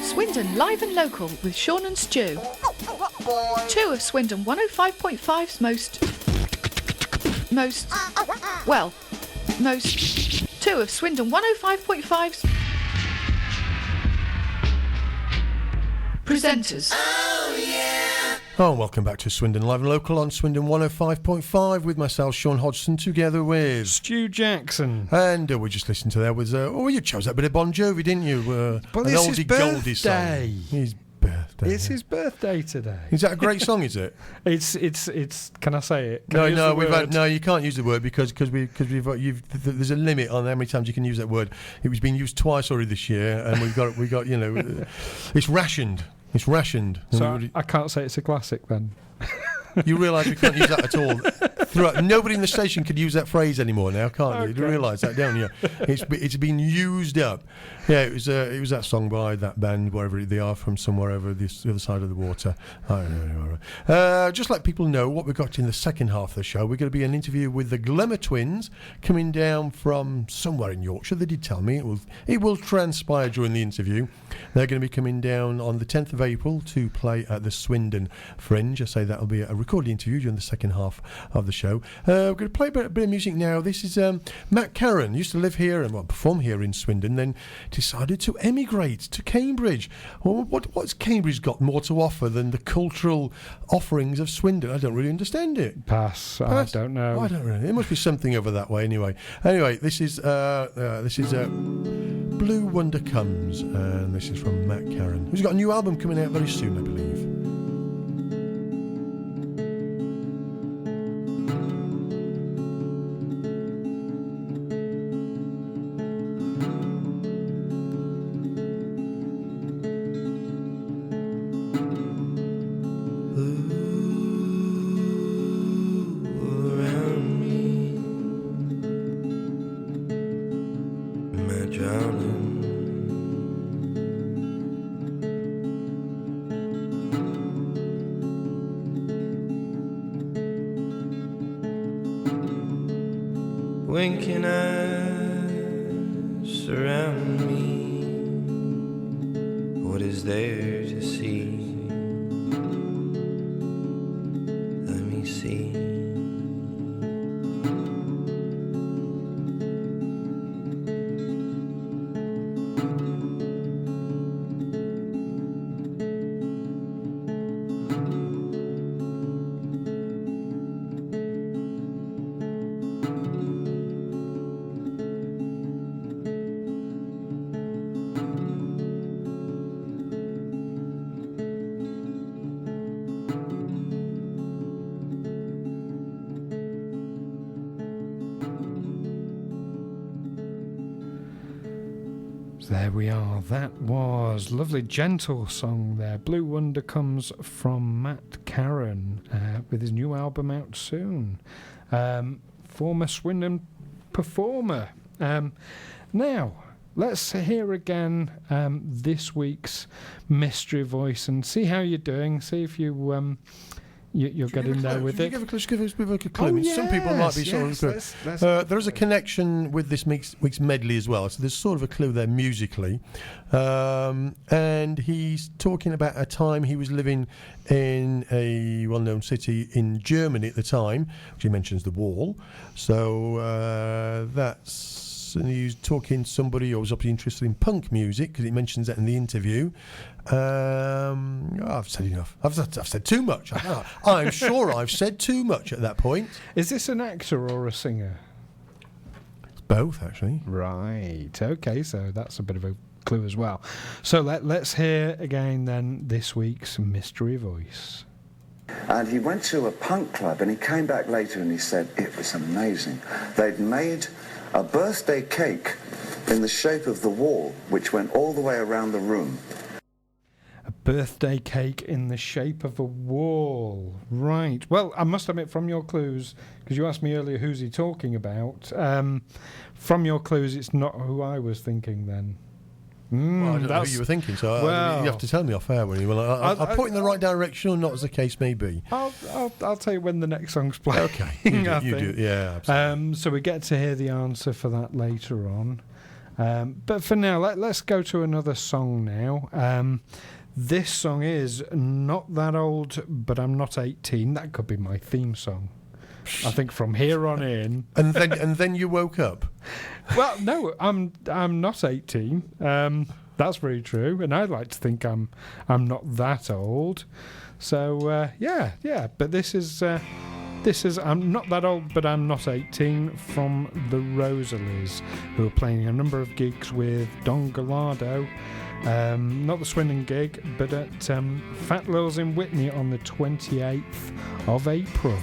Swindon Live and Local with Sean and Stu. Two of Swindon 105.5's two of Swindon 105.5's presenters. Oh, welcome back to Swindon Live and Local on Swindon 105.5 with myself, Sean Hodgson, together with Stu Jackson. And we just listened to that was you chose that bit of Bon Jovi, didn't you? But an it's oldie his goldie song. His birthday. It's his birthday today. Is that a great song? Is it? It's. Can I say it? No, you can't use the word because there's a limit on how many times you can use that word. It was being used twice already this year, and we got it's rationed. It's rationed. So I can't say it's a classic then. You realise we can't use that at all. Nobody in the station could use that phrase anymore now, can't you? You realise that, don't you? It's been used up. Yeah, it was that song by that band, wherever they are from, somewhere over the other side of the water. I don't know. Just let people know what we've got in the second half of the show. We're going to be an interview with the Glemmer Twins coming down from somewhere in Yorkshire. They did tell me it will transpire during the interview. They're going to be coming down on the 10th of April to play at the Swindon Fringe. I say that'll be a recorded interview during the second half of the show. We're going to play a bit of music now. This is Matt Carron. Used to live here and perform here in Swindon, then decided to emigrate to Cambridge. Well, what's Cambridge got more to offer than the cultural offerings of Swindon? I don't really understand it. Pass. I don't know. I don't really. There must be something over that way anyway. Anyway, this is Blue Wonder Comes, and this is from Matt Carron, who's got a new album coming out very soon, I believe. Winking eyes surround me. What is there to see? Let me see. There we are. That was lovely, gentle song there. Blue Wonder Comes from Matt Carron with his new album out soon. Former Swindon performer. Now, let's hear again this week's mystery voice and see how you're doing. See if you're getting there with it. Give us a clue. Oh, yes, some people might be yes, sort of. There is a connection with this week's medley as well. So there's sort of a clue there musically, and he's talking about a time he was living in a well-known city in Germany at the time, which he mentions the Wall. So that's. And he's talking to somebody who was obviously interested in punk music because he mentions that in the interview. I've said enough. I've said too much. I'm sure I've said too much at that point. Is this an actor or a singer? It's both, actually. Right. Okay, so that's a bit of a clue as well. So let's hear again then this week's mystery voice. And he went to a punk club and he came back later and he said it was amazing. They'd made a birthday cake in the shape of the wall, which went all the way around the room. A birthday cake in the shape of a wall. Right. Well, I must admit, from your clues, because you asked me earlier who's he talking about, from your clues, it's not who I was thinking then. Well, I don't know who you were thinking, so you have to tell me off air when you. Well, I'll point in the right direction, or not, as the case may be. I'll tell you when the next song's playing. Okay, you do, yeah, absolutely. So we get to hear the answer for that later on. But for now, let's go to another song now. This song is Not That Old, But I'm Not 18. That could be my theme song. I think from here on in. And then you woke up. Well, no, I'm not 18. That's very true, and I'd like to think I'm not that old. So yeah. But this is I'm not that old, but I'm not 18 from the Rosalies, who are playing a number of gigs with Don Gallardo. Not the Swindon gig, but at Fat Lil's in Whitney on the 28th of April.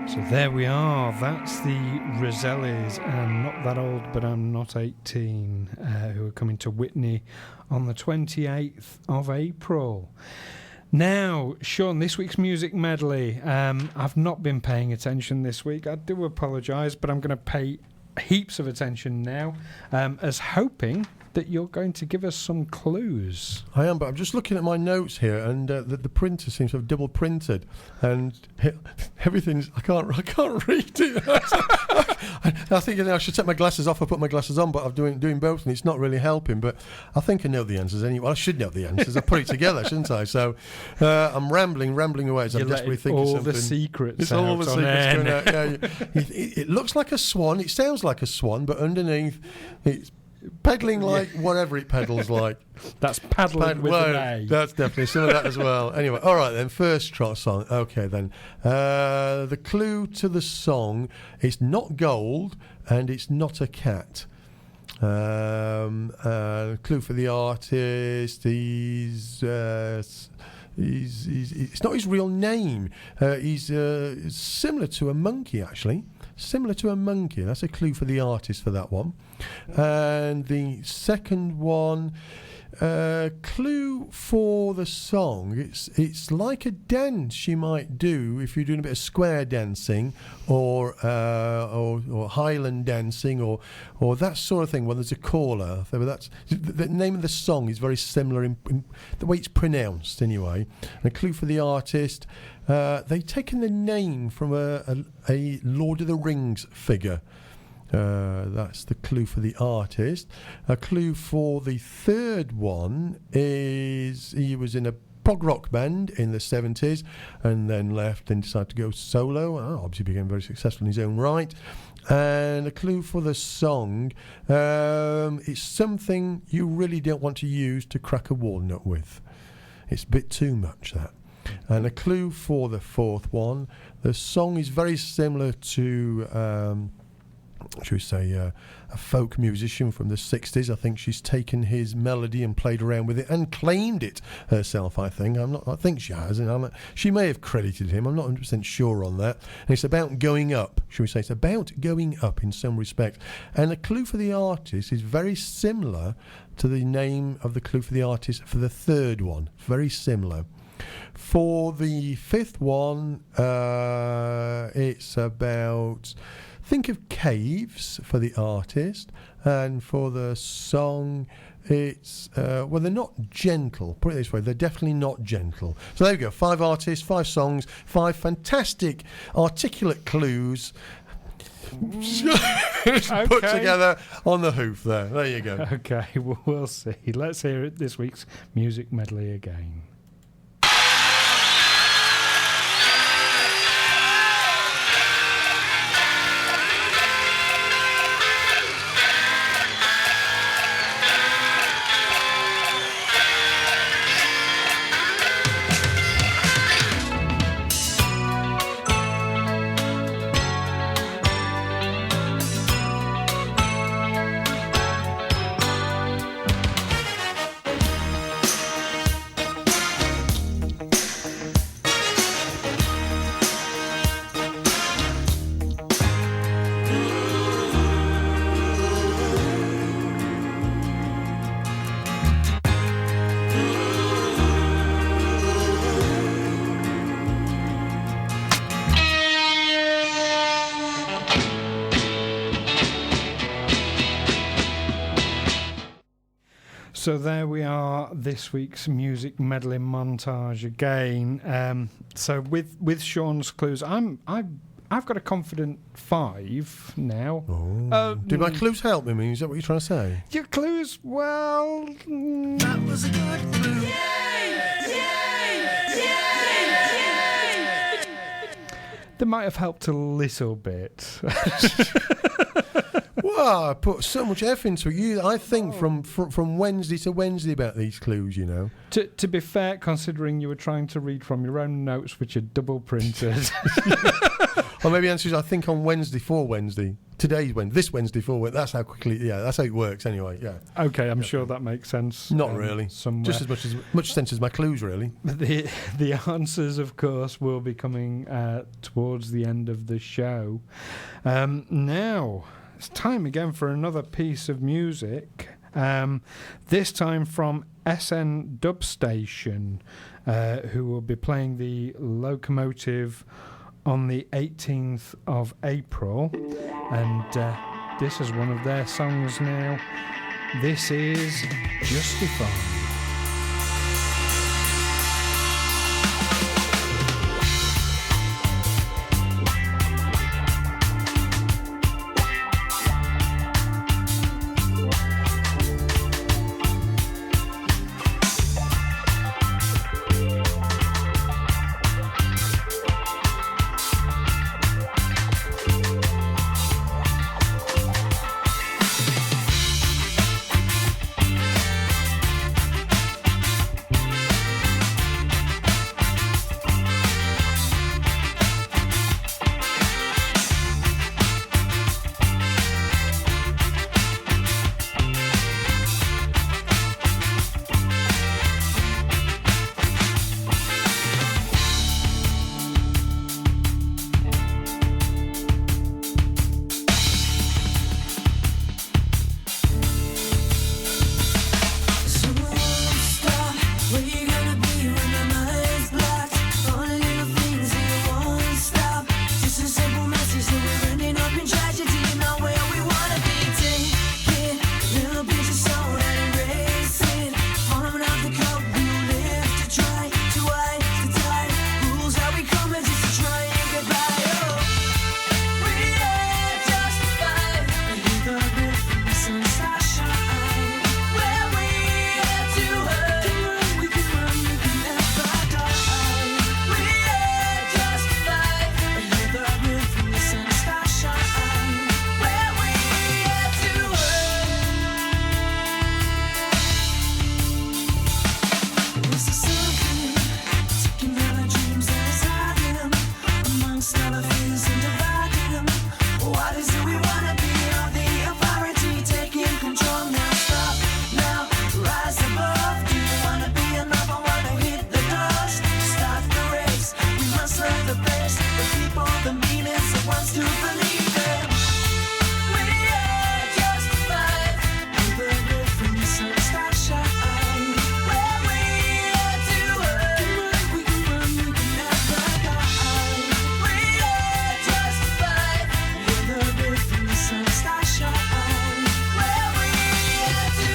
So there we are. That's the Rosellis and Not That Old, But I'm Not 18, who are coming to Whitney on the 28th of April. Now, Sean, this week's music medley. I've not been paying attention this week. I do apologise, but I'm going to pay heaps of attention now, as hoping that you're going to give us some clues. I am, but I'm just looking at my notes here, and the printer seems to have double printed, and everything's. I can't read it. I think I should take my glasses off. I put my glasses on, but I'm doing both, and it's not really helping. But I think I know the answers anyway. Well, I should know the answers. I put it together, shouldn't I? So I'm rambling away as I'm desperately thinking all something. The secrets. It's all the secrets coming out. Yeah, it looks like a swan. It sounds like a swan, but underneath it's peddling like whatever it pedals like. That's paddling with an A. That's definitely some of that as well. Anyway, all right then. First trot song. Okay then. The clue to the song is not gold and it's not a cat. Clue for the artist. He's it's not his real name. He's similar to a monkey actually. Similar to a monkey. That's a clue for the artist for that one. And the second one, clue for the song. It's like a dance you might do if you're doing a bit of square dancing or Highland dancing or that sort of thing. Well, there's a caller. So that's the name of the song is very similar in the way it's pronounced anyway. And a clue for the artist. They've taken the name from a Lord of the Rings figure. That's the clue for the artist. A clue for the third one is he was in a prog rock band in the 70s and then left and decided to go solo. Obviously became very successful in his own right. And a clue for the song, it's something you really don't want to use to crack a walnut with. It's a bit too much, that. And a clue for the fourth one, the song is very similar to should we say, a folk musician from the 60s. I think she's taken his melody and played around with it and claimed it herself, I think. I think she has. And she may have credited him. I'm not 100% sure on that. And it's about going up, should we say. It's about going up in some respect. And the clue for the artist is very similar to the name of the clue for the artist for the third one. Very similar. For the fifth one, it's about... Think of caves for the artist, and for the song, it's they're not gentle. Put it this way, they're definitely not gentle. So there we go. 5 artists, 5 songs, 5 fantastic articulate clues put together on the hoof. There you go. Okay, well, we'll see. Let's hear it this week's music medley again. So there we are, this week's music medley montage again. So with Sean's clues, I've got a confident 5 now. Did my clues help me? Is that what you're trying to say? Your clues, well, that was a good clue. They might have helped a little bit. Well, I put so much effort into it. I think from Wednesday to Wednesday about these clues, you know. To be fair, considering you were trying to read from your own notes, which are double printed. Or maybe the answer is I think on Wednesday for Wednesday. Today's Wednesday, this Wednesday for Wednesday. That's how quickly, that's how it works anyway, yeah. Okay, I'm sure that makes sense. Not really. Somewhere. Just as much sense as my clues, really. The answers, of course, will be coming towards the end of the show. Now, it's time again for another piece of music. This time from SN Dub Station, who will be playing the Locomotive on the 18th of April, and this is one of their songs now. This is Justified. What is it we wanna be? All the authority taking control now. Stop now, rise above. Do you wanna be another one to hit the dust? Start the race, we must learn the best. The people, the meanest, the ones to believe in. We are justified. We will live from the sun, star shine. Where we are to earn, we can run, we can never die. We are justified. We will live from the sun, star shine. Where we are to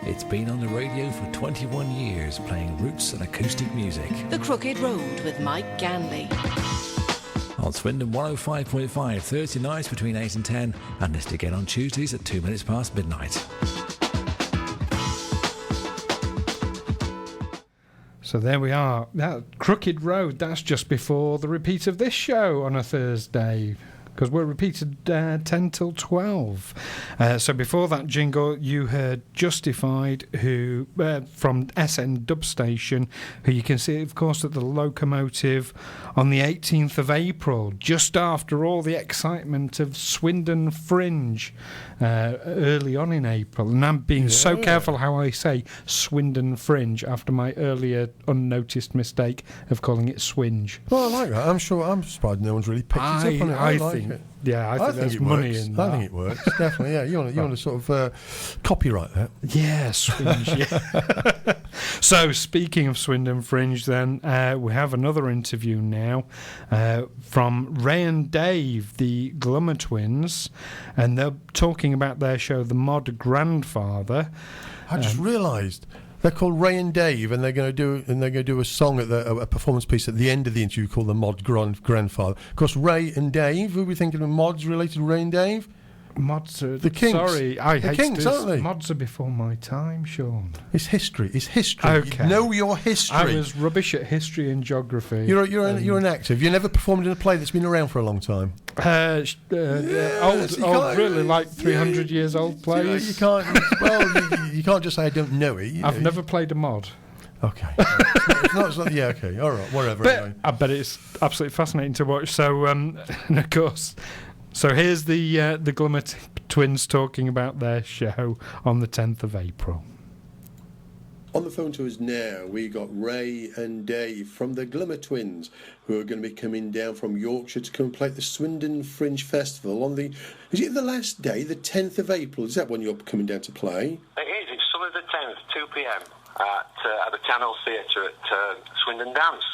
It's been on the radio for 21 years, playing roots and acoustic music. The Crooked Road with Mike Ganley. On Swindon 105.5, Thursday nights between 8 and 10, and listed again on Tuesdays at 2 minutes past midnight. So there we are. That Crooked Road, that's just before the repeat of this show on a Thursday, because we're repeated 10 till 12. So before that jingle, you heard Justified, who from SN Dub Station, who you can see, of course, at the Locomotive on the 18th of April, just after all the excitement of Swindon Fringe early on in April. And I'm being so careful how I say Swindon Fringe after my earlier unnoticed mistake of calling it Swinge. Well, I like that. I'm surprised no one's really picked it up on it. I like it. Yeah, I think there's it money works. in that. I think it works, definitely, yeah. You want to sort of copyright that. Yeah, Swinge, yeah. So, speaking of Swindon Fringe, then, we have another interview now from Ray and Dave, the Glummer twins, and they're talking about their show, The Mod Grandfather. I just realised they're called Ray and Dave, and they're going to do a song at a performance piece at the end of the interview called The Mod Grandfather. Of course, Ray and Dave. Who are we thinking of? Mods related to Ray and Dave? Mods are the Kinks. Sorry, I the hate Kinks, this. aren't they? Mods are before my time, Sean. It's history. It's history. Okay. You know your history. I was rubbish at history and geography. You're an actor. Have you never performed in a play that's been around for a long time? Old, really, like 300 years old plays. You can't. Well, you can't just say I don't know it. I've never played a mod. Okay. it's not, yeah. Okay. All right. Whatever. But anyway. I bet it's absolutely fascinating to watch. So, and of course, so here's the Glummer twins talking about their show on the 10th of April. On the phone to us now, we got Ray and Dave from the Glummer twins, who are going to be coming down from Yorkshire to come and play at the Swindon Fringe Festival on the. Is it the last day, the 10th of April? Is that when you're coming down to play? It is. It's Sunday the 10th, 2 p.m. at the Channel Theatre at Swindon Dance.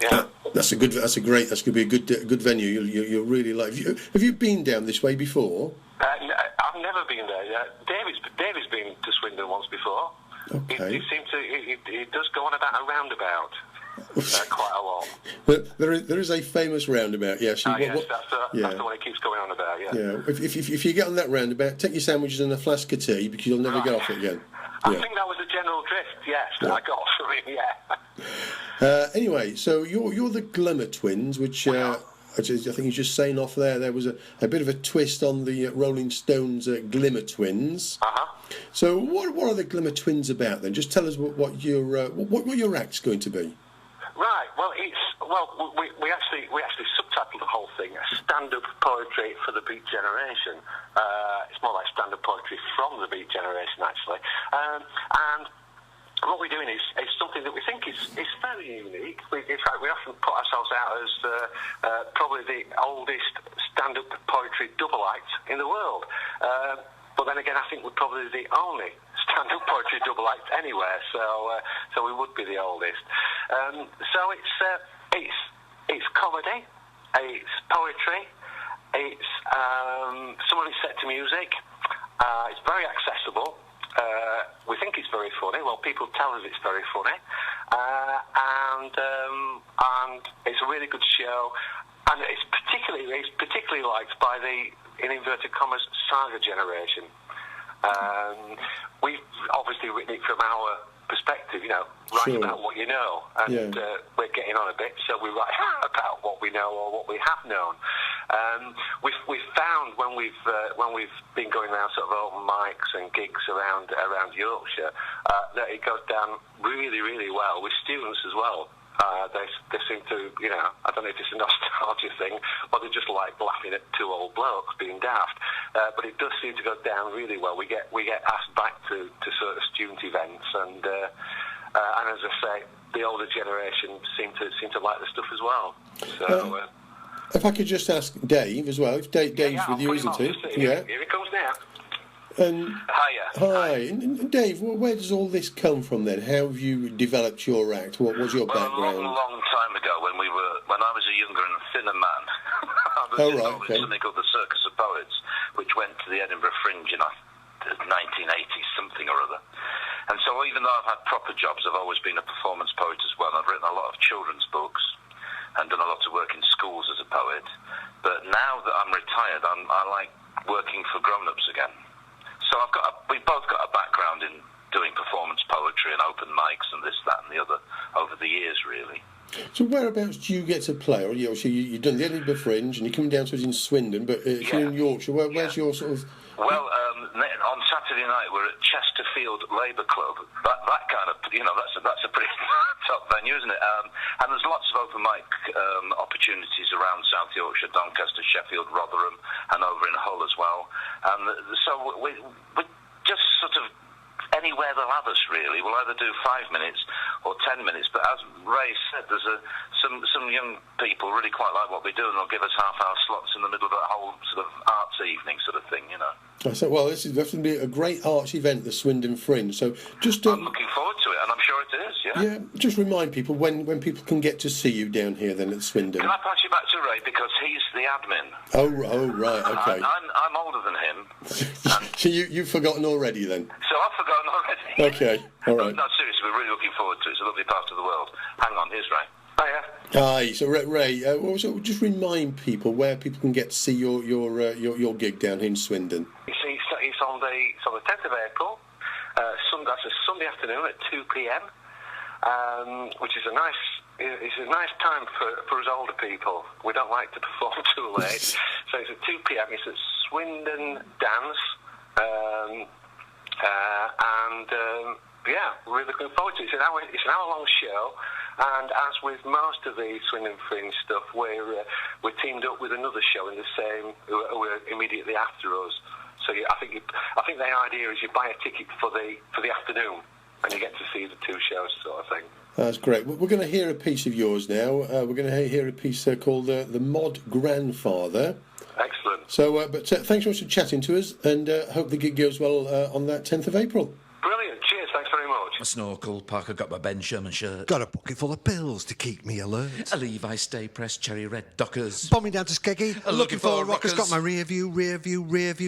Yeah, that's going to be a good venue. You'll really like. Have you been down this way before? I've never been there. David's been to Swindon once before. Okay. He does go on about a roundabout quite a lot. But there is a famous roundabout. Yeah. That's the one he keeps going on about. Yeah. Yeah. If you get on that roundabout, take your sandwiches and a flask of tea because you'll never get off it again. I think that was the general drift. Yes, that I got from him. Yeah. Anyway, so you're the Glummer twins, which I think you're just saying off there. There was a bit of a twist on the Rolling Stones Glimmer twins. So what are the Glimmer twins about then? Just tell us what your act's going to be. Right. Well, we actually subtitled the whole thing "Stand-Up Poetry for the Beat Generation." It's more like stand-up poetry from the Beat Generation, actually. And what we're doing is something that we think is fairly unique. In fact, we often put ourselves out as probably the oldest stand-up poetry double act in the world. But then again, I think we're probably the only stand-up poetry double act anywhere. So we would be the oldest. So it's comedy, it's poetry, it's some of it's set to music. It's very accessible. We think it's very funny. Well, people tell us it's very funny, and it's a really good show, and it's particularly liked by the, in inverted commas, saga generation. We've obviously written it from our perspective, write about what you know, and we're getting on a bit, so we write about what we know or what we have known. We've found when we've been going around sort of open mics and gigs around Yorkshire that it goes down really, really well with students as well. They seem to, I don't know if it's a nostalgia thing or they just like laughing at two old blokes being daft, but it does seem to go down really well. We get asked back to sort of student events, and as I say, the older generation seem to like the stuff as well. So. If I could just ask Dave as well. If Dave's with you, isn't he? Here he comes now. Hiya. Hi. And Dave, where does all this come from then? How have you developed your act? What was your background? A long time ago, when I was a younger and thinner man, I was involved in something called the Circus of Poets, which went to the Edinburgh Fringe in 1980 something or other. And so even though I've had proper jobs, I've always been a performance poet as well. I've written a lot of children's books and done a lot of work in schools as a poet. But now that I'm retired, I like working for grown-ups again. So we've both got a background in doing performance poetry and open mics and this, that and the other over the years, really. So whereabouts do you get to play? Or you've done the Edinburgh Fringe and you're coming down to us in Swindon, but if you're in Yorkshire, where's your sort of... Well, on Saturday night we're at Chesterfield Labour Club. That kind of, that's a pretty top venue, isn't it? And there's lots of open mic opportunities around South Yorkshire, Doncaster, Sheffield, Rotherham, and over in Hull as well. And so we just sort of anywhere they'll have us, really. We'll either do 5 minutes or 10 minutes. But as Ray said, there's some young people really quite like what we do, and they'll give us half-hour slots in the middle of that whole sort of arts evening sort of thing, I said, well, this is definitely a great arts event, the Swindon Fringe. So just I'm looking forward to it, and I'm sure it is. Yeah. Just remind people when people can get to see you down here then at Swindon. Can I pass you back to Ray because he's the admin? Oh right, okay. I'm older than him. So you've forgotten already then? So I've forgotten already. Okay, all right. No, seriously, we're really looking forward to it. It's a lovely part of the world. Hang on, here's Ray. Aye, so Ray, also just remind people where people can get to see your gig down here in Swindon. You see, it's on the 10th of April. That's a Sunday afternoon at 2 p.m. Which is a nice time for us older people. We don't like to perform too late, so it's at 2 p.m. It's at Swindon Dance, we're looking forward to it. It's an hour-long show. And as with most of the Swindon Fringe stuff, we're teamed up with another show in the same, who are immediately after us. So I think the idea is you buy a ticket for the afternoon, and you get to see the two shows, sort of thing. That's great. We're going to hear a piece of yours now. We're going to hear a piece called "The Mod Grandfather." Excellent. So, but thanks so much for chatting to us, and hope the gig goes well on that 10th of April. Brilliant. Cheers. Thanks very much. A snorkel, Parker got my Ben Sherman shirt. Got a pocket full of pills to keep me alert. A Levi Stay Press cherry red Dockers. Bombing down to Skeggy. Looking for rockers. Got my rear view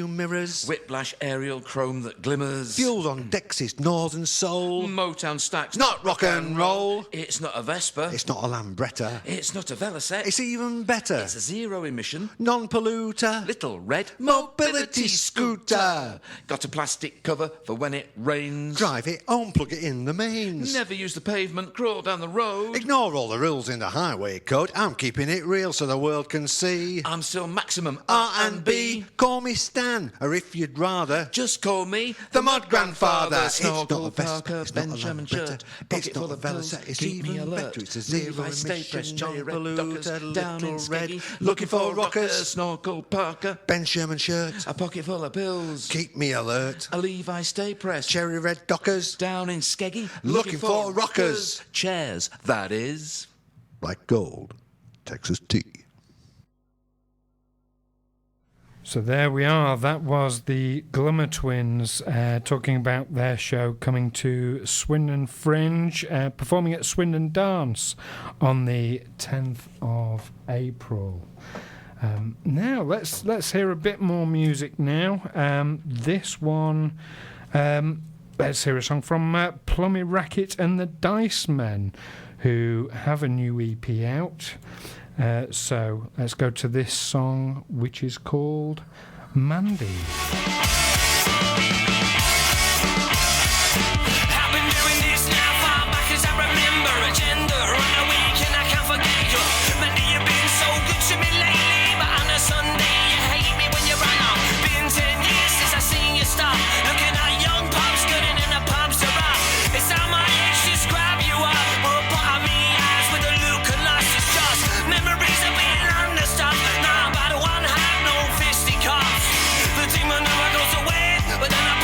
mirrors. Whiplash aerial chrome that glimmers. Fueled on Dexys Northern Soul. Motown stacks. Not rock and roll. It's not a Vespa. It's not a Lambretta. It's not a Velocette. It's even better. It's a zero emission. Non-polluter. Little red mobility scooter. Got a plastic cover for when it rains. Drive it, unplug it in the mains. Never use the pavement, crawl down the road. Ignore all the rules in the highway code. I'm keeping it real so the world can see. I'm still maximum R&B. Call me Stan, or if you'd rather, just call me the Mud Grandfather. Snorkel, It's not a vest, parka, it's not a Benjamin Lambretta, shirt, it's pocket not full a of pills, Velocet, it's keep me even alert. better. It's a Levi zero stay emission, pressed, cherry red non-polluted, dockers, down in little red. Skeggy, Looking for rockers. Snorkel, parka, Ben Sherman shirt, a pocket full of pills, keep me alert. a Levi stay pressed, Cherry red dockers, down in Skeggy, looking for rockers. Chairs, that is. Like gold, Texas tea. So there we are. That was the Glummer Twins talking about their show coming to Swindon Fringe, performing at Swindon Dance on the 10th of April. Now let's hear a bit more music now. This one, let's hear a song from Plummy Racket and the Dice Men, who have a new EP out. So let's go to this song, which is called Mandy. I've been doing this now far back as I remember. Agenda on a weekend I can't forget you. Mandy, you've been so good to me lately, but on a Sunday you hate me when you run off. Been 10 years since I seen you stop. Looking at young pops getting in the pubs to rock. It's how my ex describe you are. Well, put on me eyes with a look and lost is just memories of being understuffed. Now I'm about one hand, no fisticuffs. The demon never goes away, but then I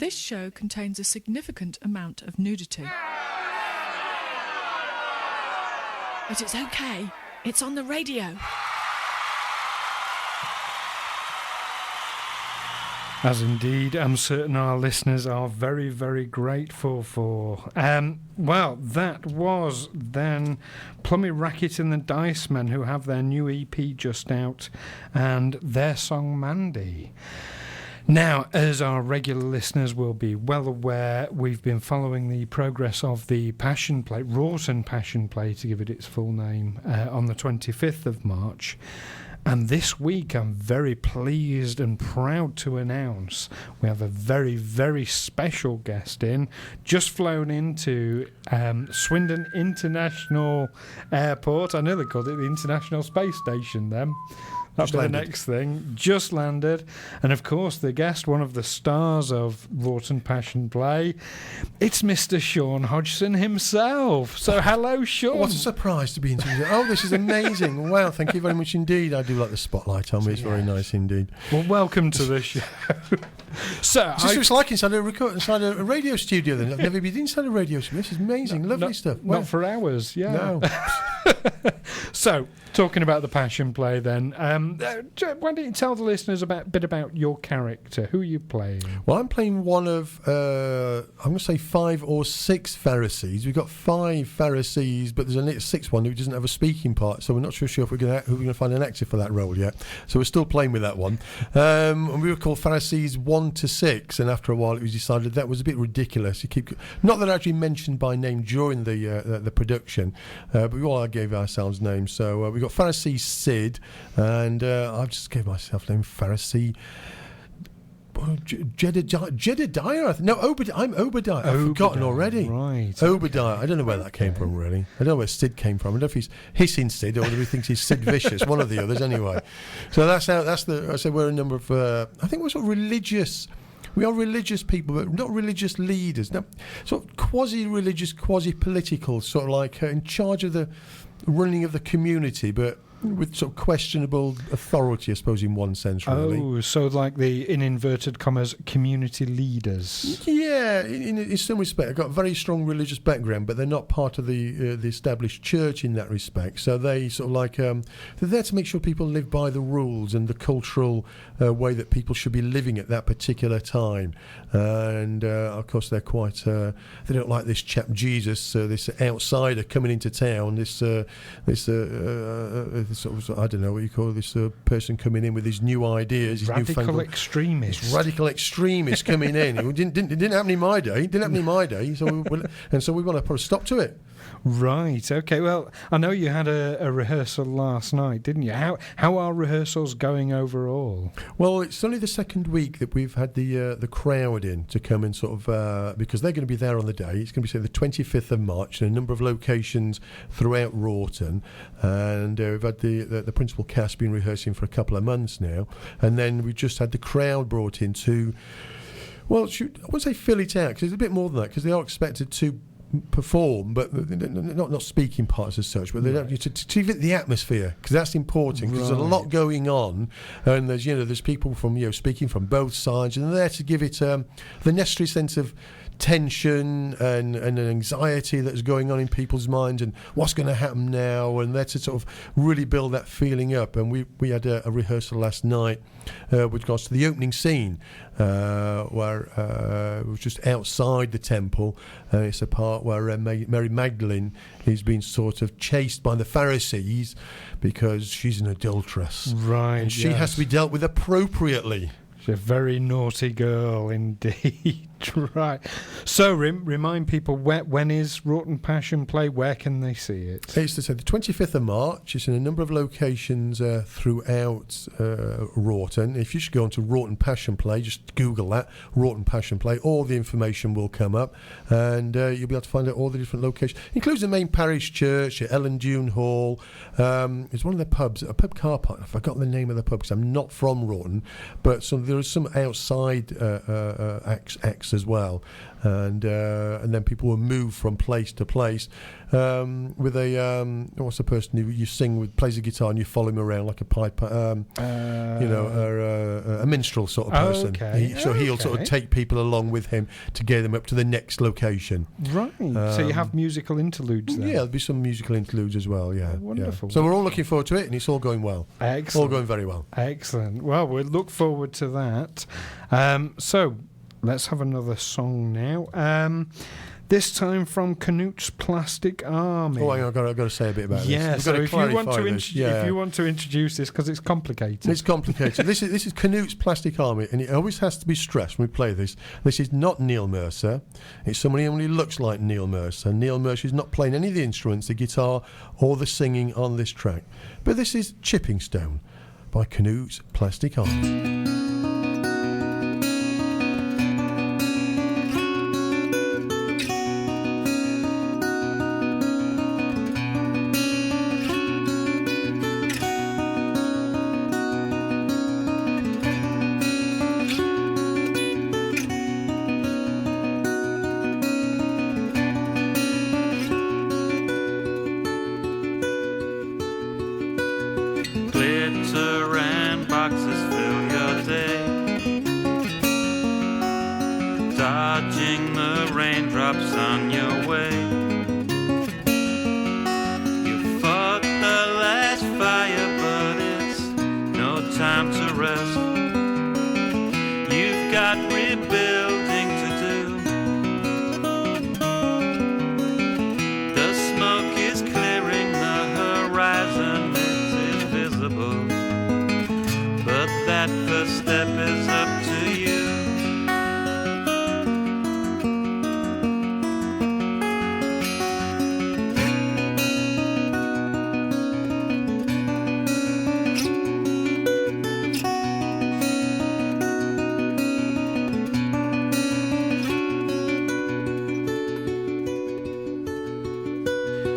This show contains a significant amount of nudity. But it's okay. It's on the radio. As indeed, I'm certain our listeners are very, very grateful for. Well, that was then Plummy Racket and the Dice Men, who have their new EP just out, and their song Mandy. Now, as our regular listeners will be well aware, we've been following the progress of the Passion Play, Rawton Passion Play to give it its full name, on the 25th of March. And this week I'm very pleased and proud to announce we have a very, very special guest in, just flown into Swindon International Airport. I nearly called it the International Space Station then. That'll be the next thing. Just landed. And of course, the guest, one of the stars of Rawton Passion Play, it's Mr. Sean Hodgson himself. So hello, Sean. What a surprise to be interviewed. Oh, this is amazing. Wow, thank you very much indeed. I do like the spotlight on me. It's very nice indeed. Well, welcome to the show. So it's like inside a radio studio then. I've never been inside a radio studio. This is amazing. Lovely stuff. Wow. Not for hours, yeah. No. So, talking about the Passion Play then, why don't you tell the listeners a bit about your character? Who are you playing? Well, I'm playing one of, I'm going to say 5 or 6 Pharisees. We've got 5 Pharisees, but there's a 6th one who doesn't have a speaking part, so we're not sure if we're going to find an actor for that role yet. So we're still playing with that one. And we were called Pharisees 1 to 6, and after a while it was decided that was a bit ridiculous. Not that I actually mentioned by name during the production, but we all gave ourselves names. So we got Pharisee Sid, and I've just gave myself the name Pharisee Jedediah. No, Obadiah. I'm Obadiah. I've forgotten already. Right. Obadiah. I don't know where that came from, really. I don't know where Sid came from. I don't know if he's hissing Sid or whether he thinks he's Sid Vicious, one of the others anyway. So I said we're a number of, I think we're sort of religious. We are religious people, but not religious leaders. No, sort of quasi-religious, quasi-political, sort of like in charge of the running of the community, but with sort of questionable authority, I suppose, in one sense, really. Oh, so like the, in inverted commas, community leaders. Yeah, in some respect. I've got a very strong religious background, but they're not part of the established church in that respect. So they sort of like, they're there to make sure people live by the rules and the cultural way that people should be living at that particular time. And, of course, they're quite, they don't like this chap Jesus, this outsider coming into town, this sort of, I don't know what you call this person coming in with his new ideas, his radical extremist. Radical extremist coming in. It didn't happen in my day. So we want to put a stop to it. Right. Okay. Well, I know you had a rehearsal last night, didn't you? How are rehearsals going overall? Well, it's only the second week that we've had the crowd in to come and sort of because they're going to be there on the day. It's going to be say the 25th of March in a number of locations throughout Rawton, and we've had the principal cast been rehearsing for a couple of months now, and then we just had the crowd brought in to, well, I wouldn't say fill it out because it's a bit more than that, because they are expected to perform, but not speaking parts as such, but they don't to fit the atmosphere, because that's important, because there's a lot going on, and there's people from speaking from both sides, and they're there to give it the necessary sense of tension and an anxiety that's going on in people's minds and what's going to happen now, and there to sort of really build that feeling up. And we had a rehearsal last night with regards to the opening scene, where it was just outside the temple, and it's a part where Mary Magdalene is being sort of chased by the Pharisees because she's an adulteress, right? And she has to be dealt with appropriately. She's a very naughty girl indeed. Right. So remind people, when is Rawton Passion Play? Where can they see it? It's the 25th of March. It's in a number of locations throughout Rawton. If you should go onto Rawton Passion Play, just Google that, Rawton Passion Play. All the information will come up, and you'll be able to find out all the different locations. Includes the main parish church, Ellen Dune Hall. It's one of the pubs, a pub car park. I've forgotten the name of the pub because I'm not from Rawton, but there are some outside acts as well, and then people will move from place to place with a what's the person who you sing with, plays a guitar and you follow him around like a piper, a minstrel sort of person. Okay. He'll sort of take people along with him to get them up to the next location. Right. So you have musical interludes there. Yeah, there'll be some musical interludes as well. Yeah. Wonderful. Yeah. So we're all looking forward to it, and it's all going well. Excellent. All going very well. Excellent. Well, we'll look forward to that. So let's have another song now. This time from Canute's Plastic Army. Oh, I've got to say a bit about this. Yeah, so if you want to introduce this, because it's complicated. It's complicated. This is Canute's Plastic Army, and it always has to be stressed when we play this. This is not Neil Mercer. It's somebody who only looks like Neil Mercer. Neil Mercer is not playing any of the instruments, the guitar or the singing on this track. But this is Chipping Stone by Canute's Plastic Army. Glitter and boxes fill your day, dodging the raindrops on your way. You fought the last fire, but it's no time to rest. You've got rebuilding to do. The smoke is clearing the horizon, but that first step is up to you.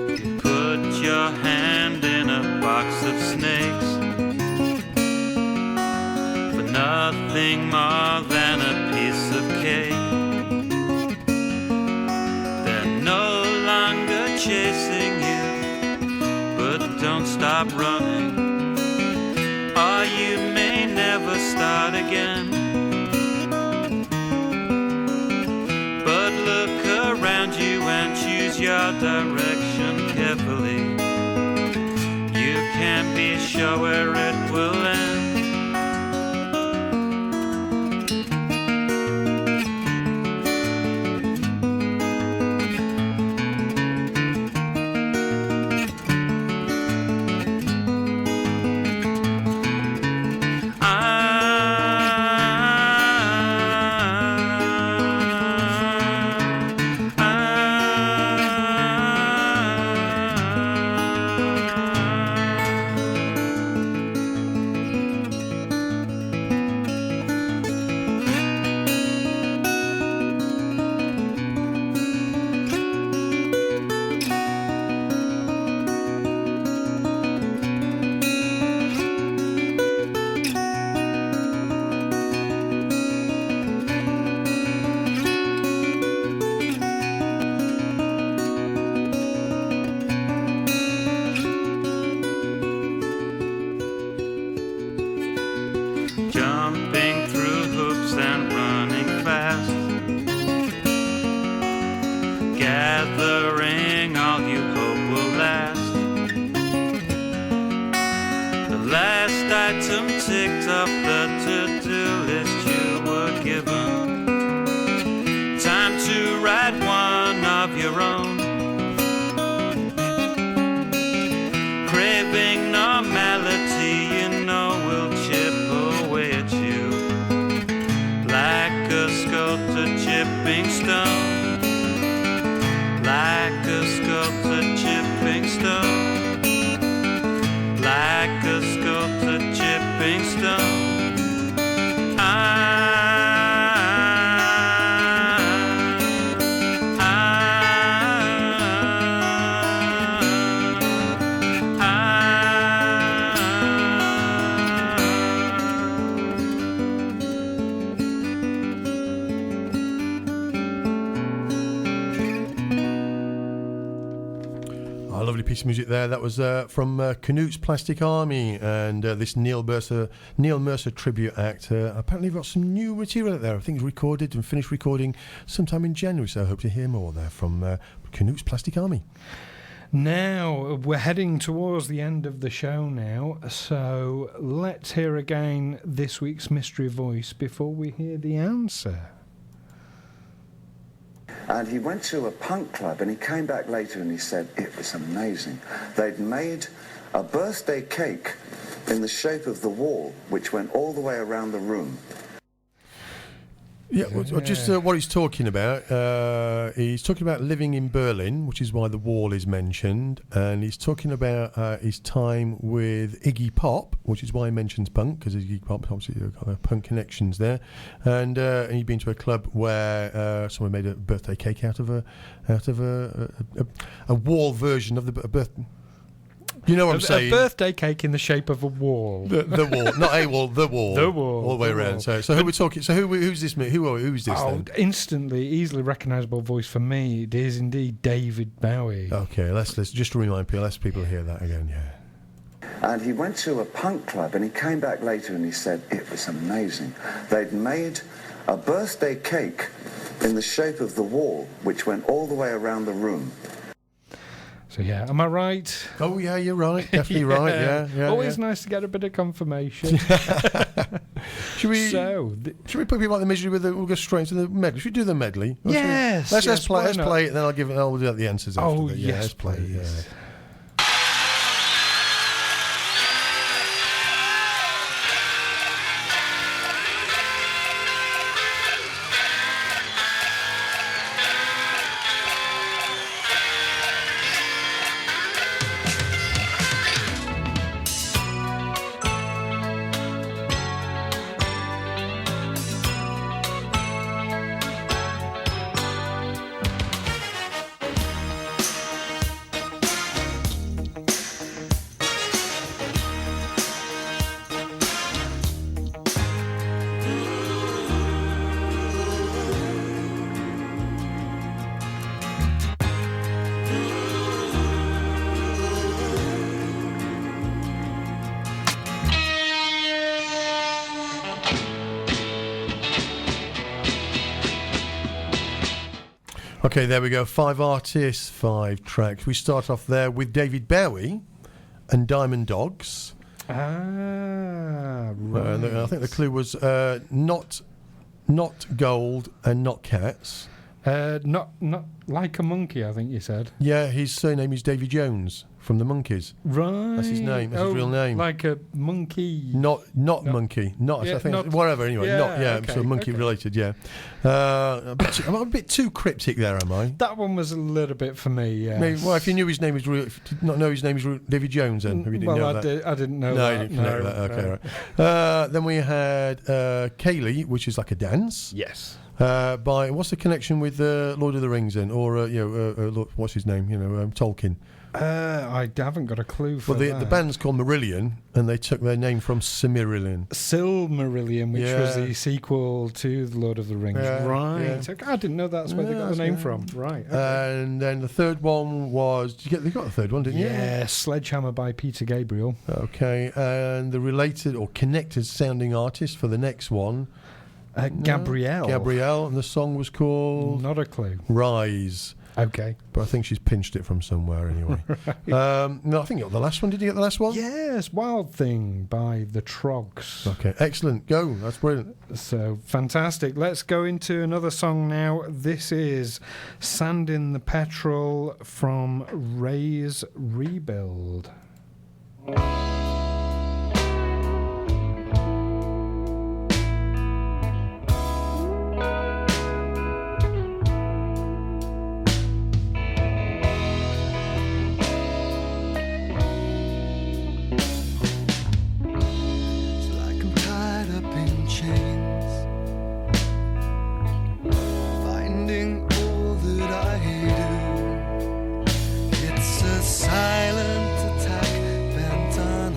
You put your hand in a box of snakes, nothing more than a piece of cake. They're no longer chasing you, but don't stop running, or you may never start again. But look around you and choose your direction carefully. You can't be sure where it will end. piece of music there. That was from Canute's Plastic Army and this Neil Mercer tribute act. Apparently got some new material out there. I think it's recorded and finished recording sometime in January, so I hope to hear more there from Canute's Plastic Army. Now, we're heading towards the end of the show now, so let's hear again this week's mystery voice before we hear the answer. And he went to a punk club and he came back later and he said it was amazing. They'd made a birthday cake in the shape of the wall, which went all the way around the room. Yeah, well, just what he's talking about. He's talking about living in Berlin, which is why the wall is mentioned, and he's talking about his time with Iggy Pop, which is why he mentions punk, because Iggy Pop obviously got punk connections there, and he'd been to a club where someone made a birthday cake out of a wall version of the birthday. You know what I'm saying? A birthday cake in the shape of a wall. The wall, not a wall, the wall. The wall. All the way around. So who we're talking? So who's this? Who's this then? Instantly, easily recognisable voice for me. It is indeed David Bowie. Okay, let's just to remind people. Let people hear that again. Yeah. And he went to a punk club and he came back later and he said it was amazing. They'd made a birthday cake in the shape of the wall, which went all the way around the room. So yeah, am I right? Oh yeah, you're right. Definitely right. Yeah. Always nice to get a bit of confirmation. Should we put people like the misery with we'll go straight into the medley. Should we do the medley? Yes. Let's play it, and then I'll do the answers after. Oh that. yes, let's play. please. Yeah. Okay, there we go. 5 artists, 5 tracks. We start off there with David Bowie and Diamond Dogs. Right. I think the clue was not gold and not cats. Not like a monkey, I think you said. Yeah, his surname is Davy Jones from the Monkees. Right. That's his name. That's his real name. Like a monkey. Not monkey. Not. Yeah, I think not, whatever. Anyway, yeah, not. Yeah. Okay, so monkey related. Yeah. I'm a bit too cryptic there, am I? That one was a little bit for me. Yeah. Well, if you knew his name was real, if you did not know his name was Davy Jones, then if you didn't know that. I didn't know no, that. You didn't know that. Okay, right. Then we had Kaylee, which is like a dance. Yes. By what's the connection with Lord of the Rings then, or what's his name? Tolkien. I haven't got a clue for that. The band's called Marillion, and they took their name from Silmarillion. Silmarillion, which was the sequel to The Lord of the Rings. Right. Yeah. Okay, I didn't know that's where they got the name from. Right. Okay. And then the third one was... They got the third one, didn't you? Yeah, Sledgehammer by Peter Gabriel. Okay, and the related or connected sounding artist for the next one... Gabrielle. And the song was called... Not a clue. Rise. Okay. But I think she's pinched it from somewhere anyway. Right. No, I think you got the last one. Did you get the last one? Yes, Wild Thing by the Trogs. Okay, excellent. Go. That's brilliant. So, fantastic. Let's go into another song now. This is Sand in the Petrol from Ray's Rebuild. Silent attack bent on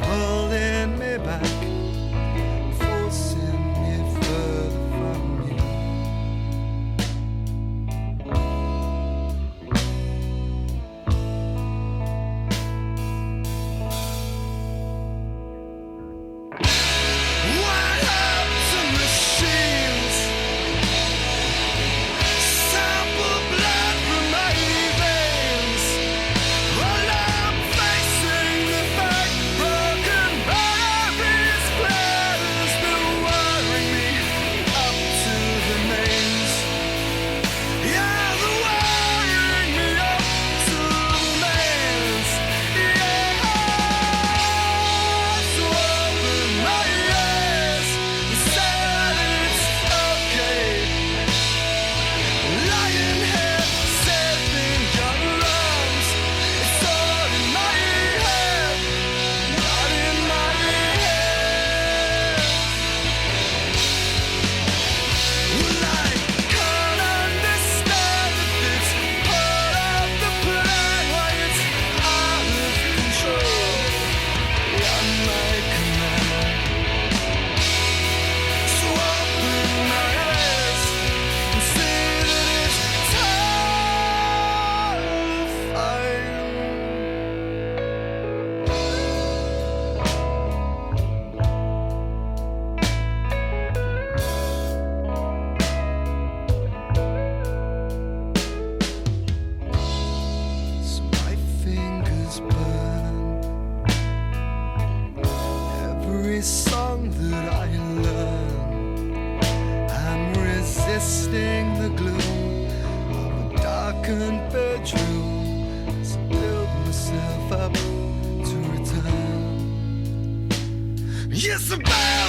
Yes, I bound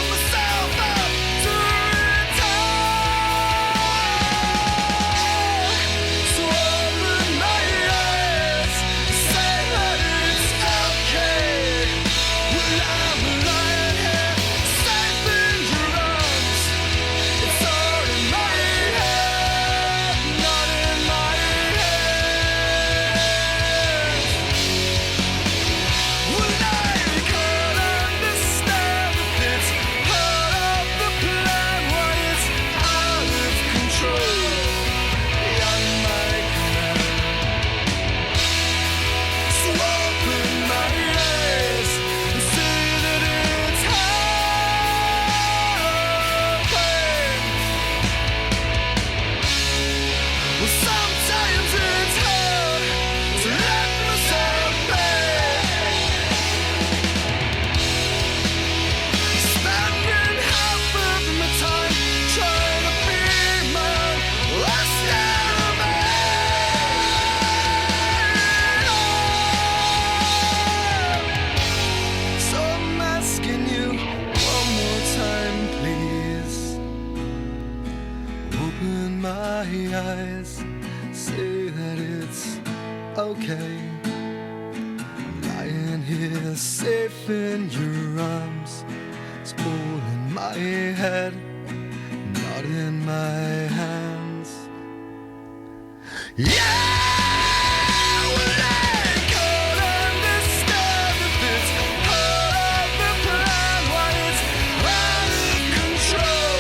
myself up to return. So open my eyes, say that it's okay. Well, I'm lying here, safe in your arms. It's all in my head, not in my head. Well, I can't understand if it's part of the plan, why it's out of control, beyond my command. So open my eyes and see that it's happening. Well, sometimes it's hard to let myself be. Spending half of my time trying to be my last enemy. So I'm asking you one more time, please. Open my eyes, say that it's okay. I'm lying here safe in your arms. It's all in my head, not in my hands. Yeah! Well, I can't understand if it's part of the plan, why it's out of control,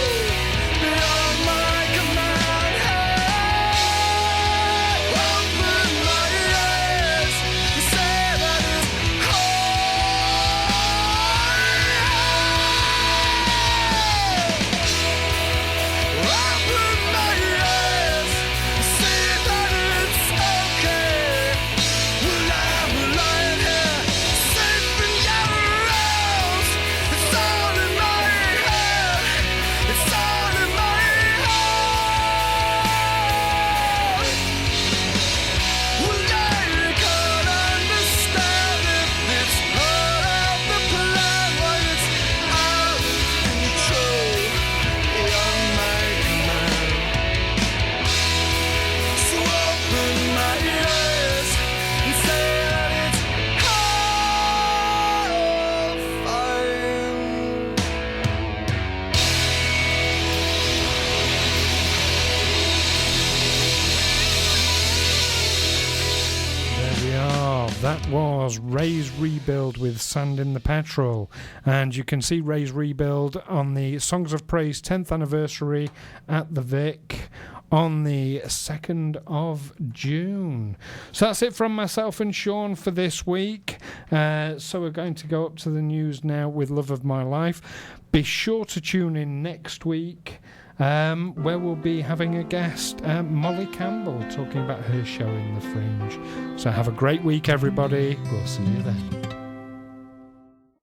beyond my command. Open my eyes and say that it's open my eyes and see that it's okay. Well, I'm lying here, safe in your arms. It's all in my head. It's all in my head. Well, I can't understand if it's part of the plan, why it's out of control, beyond my command. So open my eyes and say that it's all fine. There we are. That was Ray's Rebuild with Sand in the Petrol. And you can see Ray's Rebuild on the Songs of Praise 10th anniversary at the Vic on the 2nd of June. So that's it from myself and Sean for this week. So we're going to go up to the news now with Love of My Life. Be sure to tune in next week, where we'll be having a guest, Molly Campbell, talking about her show in the Fringe. So have a great week, everybody. We'll see you then.